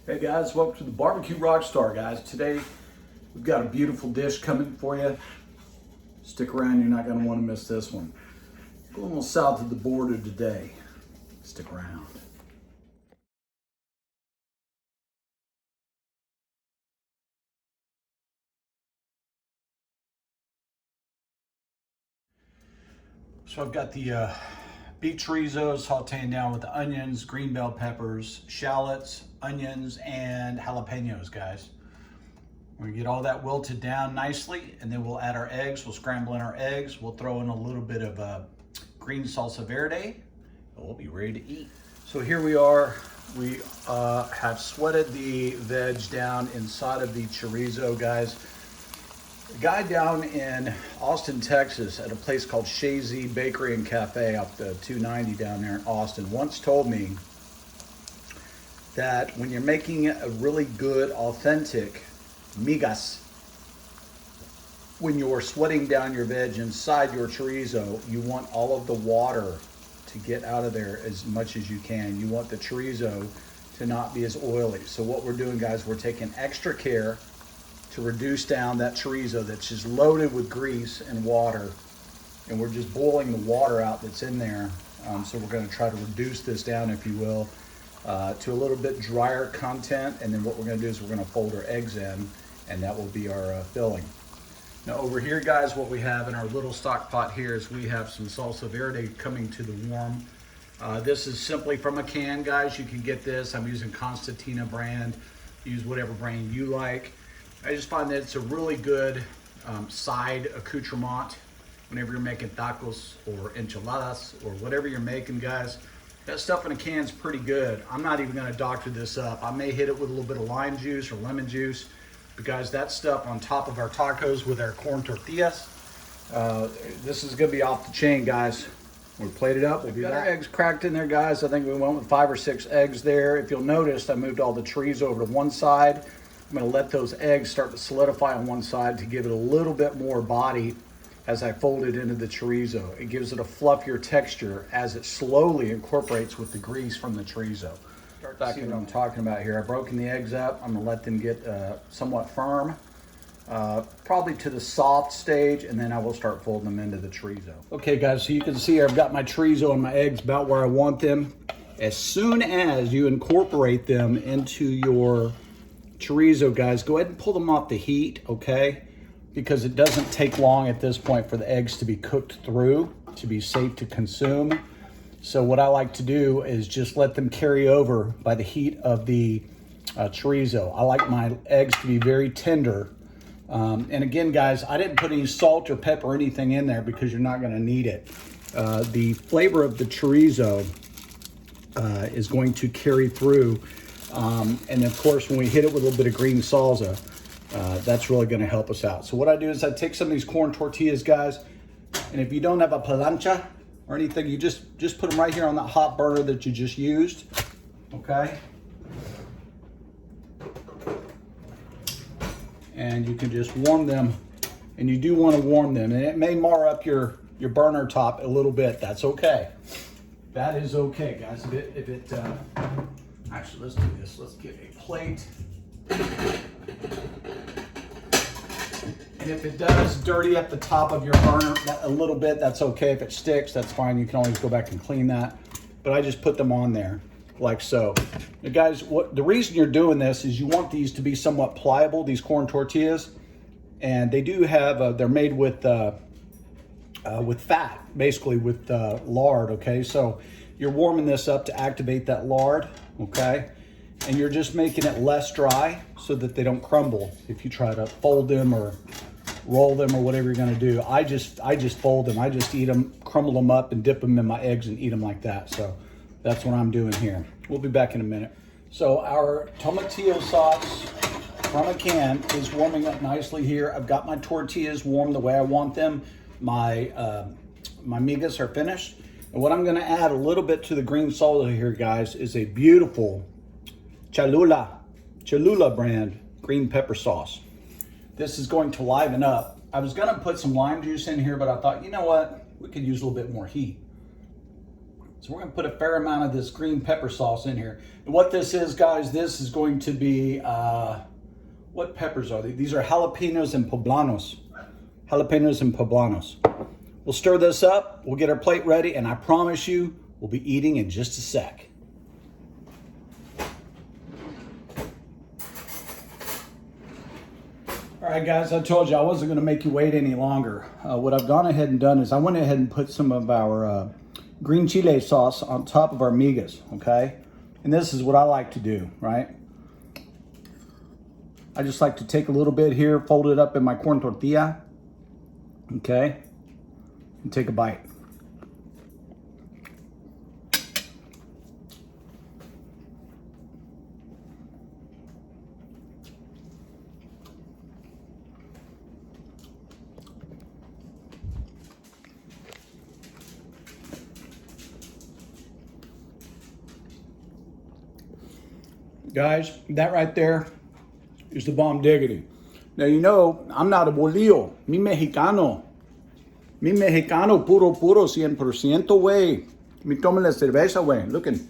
Hey guys, welcome to the Barbecue Rockstar, guys. Today we've got a beautiful dish coming for you. Stick around, you're not going to want to miss this one. Go a little south of the border today. Stick around. So I've got the beef chorizo sauteing down with the onions, green bell peppers, shallots, onions, and jalapenos, guys. We're gonna get all that wilted down nicely, and then we'll add our eggs. We'll scramble in our eggs. We'll throw in a little bit of green salsa verde, and we'll be ready to eat. So here we are. We have sweated the veg down inside of the chorizo, guys. A guy down in Austin, Texas, at a place called Shazy Bakery and Cafe up the 290 down there in Austin, once told me that when you're making a really good, authentic migas, when you're sweating down your veg inside your chorizo, you want all of the water to get out of there as much as you can. You want the chorizo to not be as oily. So what we're doing, guys, we're taking extra care to reduce down that chorizo that's just loaded with grease and water, and we're just boiling the water out that's in there. So we're going to try to reduce this down, if you will, to a little bit drier content, and then what we're going to do is we're going to fold our eggs in, and that will be our filling. Now over here, guys, what we have in our little stock pot here is we have some salsa verde coming to the warm. This is simply from a can, guys. You can get this. I'm using Constantina brand. Use whatever brand you like. I just find that it's a really good side accoutrement whenever you're making tacos or enchiladas or whatever you're making, guys. That stuff in a can is pretty good. I'm not even going to doctor this up. I may hit it with a little bit of lime juice or lemon juice, because that stuff on top of our tacos with our corn tortillas, this is going to be off the chain, guys. We'll plate it up. We've got our eggs cracked in there, guys. I think we went with 5 or 6 eggs there. If you'll notice, I moved all the chorizo over to one side. I'm going to let those eggs start to solidify on one side to give it a little bit more body as I fold it into the chorizo. It gives it a fluffier texture as it slowly incorporates with the grease from the chorizo. Start to see what I'm talking about here. I've broken the eggs up. I'm going to let them get somewhat firm, probably to the soft stage, and then I will start folding them into the chorizo. Okay, guys, so you can see I've got my chorizo and my eggs about where I want them. As soon as you incorporate them into your chorizo, guys, go ahead and pull them off the heat, okay? Because it doesn't take long at this point for the eggs to be cooked through, to be safe to consume. So what I like to do is just let them carry over by the heat of the chorizo. I like my eggs to be very tender. And again, guys, I didn't put any salt or pepper or anything in there because you're not gonna need it. The flavor of the chorizo is going to carry through. And of course, when we hit it with a little bit of green salsa, that's really gonna help us out. So what I do is I take some of these corn tortillas, guys, and if you don't have a plancha or anything, you just put them right here on that hot burner that you just used, okay? And you can just warm them, and you do wanna warm them, and it may mar up your burner top a little bit. That's okay. That is okay, guys. Actually, let's do this. Let's get a plate. And if it does dirty up the top of your burner a little bit, that's okay. If it sticks, that's fine. You can always go back and clean that. But I just put them on there like so. Now, guys, the reason you're doing this is you want these to be somewhat pliable, these corn tortillas. And they do have, they're made with fat, basically with lard, okay? So you're warming this up to activate that lard, okay? And you're just making it less dry so that they don't crumble if you try to fold them or roll them or whatever you're gonna do. I just fold them. I just eat them, crumble them up, and dip them in my eggs and eat them like that. So that's what I'm doing here. We'll be back in a minute. So our tomatillo sauce from a can is warming up nicely here. I've got my tortillas warm the way I want them. My migas are finished. And what I'm gonna add a little bit to the green salsa here, guys, is a beautiful Cholula brand green pepper sauce. This is going to liven up. I was gonna put some lime juice in here, but I thought, you know what? We could use a little bit more heat. So we're going to put a fair amount of this green pepper sauce in here. And what this is, guys, this is going to be, what peppers are these? These are jalapenos and poblanos. Jalapenos and poblanos. We'll stir this up, we'll get our plate ready, and I promise you, we'll be eating in just a sec. All right, guys, I told you I wasn't going to make you wait any longer. What I've gone ahead and done is I went ahead and put some of our green chile sauce on top of our migas, okay? And this is what I like to do, right? I just like to take a little bit here, fold it up in my corn tortilla, okay? And take a bite. Guys, that right there is the bomb diggity. Now, you know, I'm not a bolillo. Mi mexicano. Mi mexicano puro, 100%, güey. Me tome la cerveza, güey. Looking.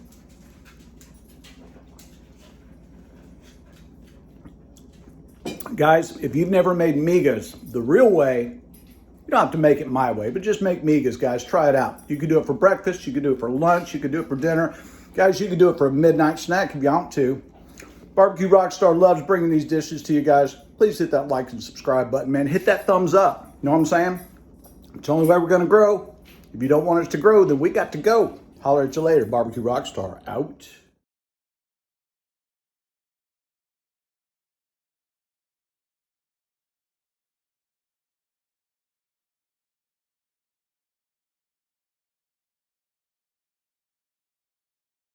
Guys, if you've never made migas the real way, you don't have to make it my way, but just make migas, guys. Try it out. You could do it for breakfast. You could do it for lunch. You could do it for dinner. Guys, you could do it for a midnight snack if you want to. Barbecue Rockstar loves bringing these dishes to you guys. Please hit that like and subscribe button, man. Hit that thumbs up. You know what I'm saying? It's the only way we're going to grow. If you don't want us to grow, then we got to go. Holler at you later. Barbecue Rockstar out.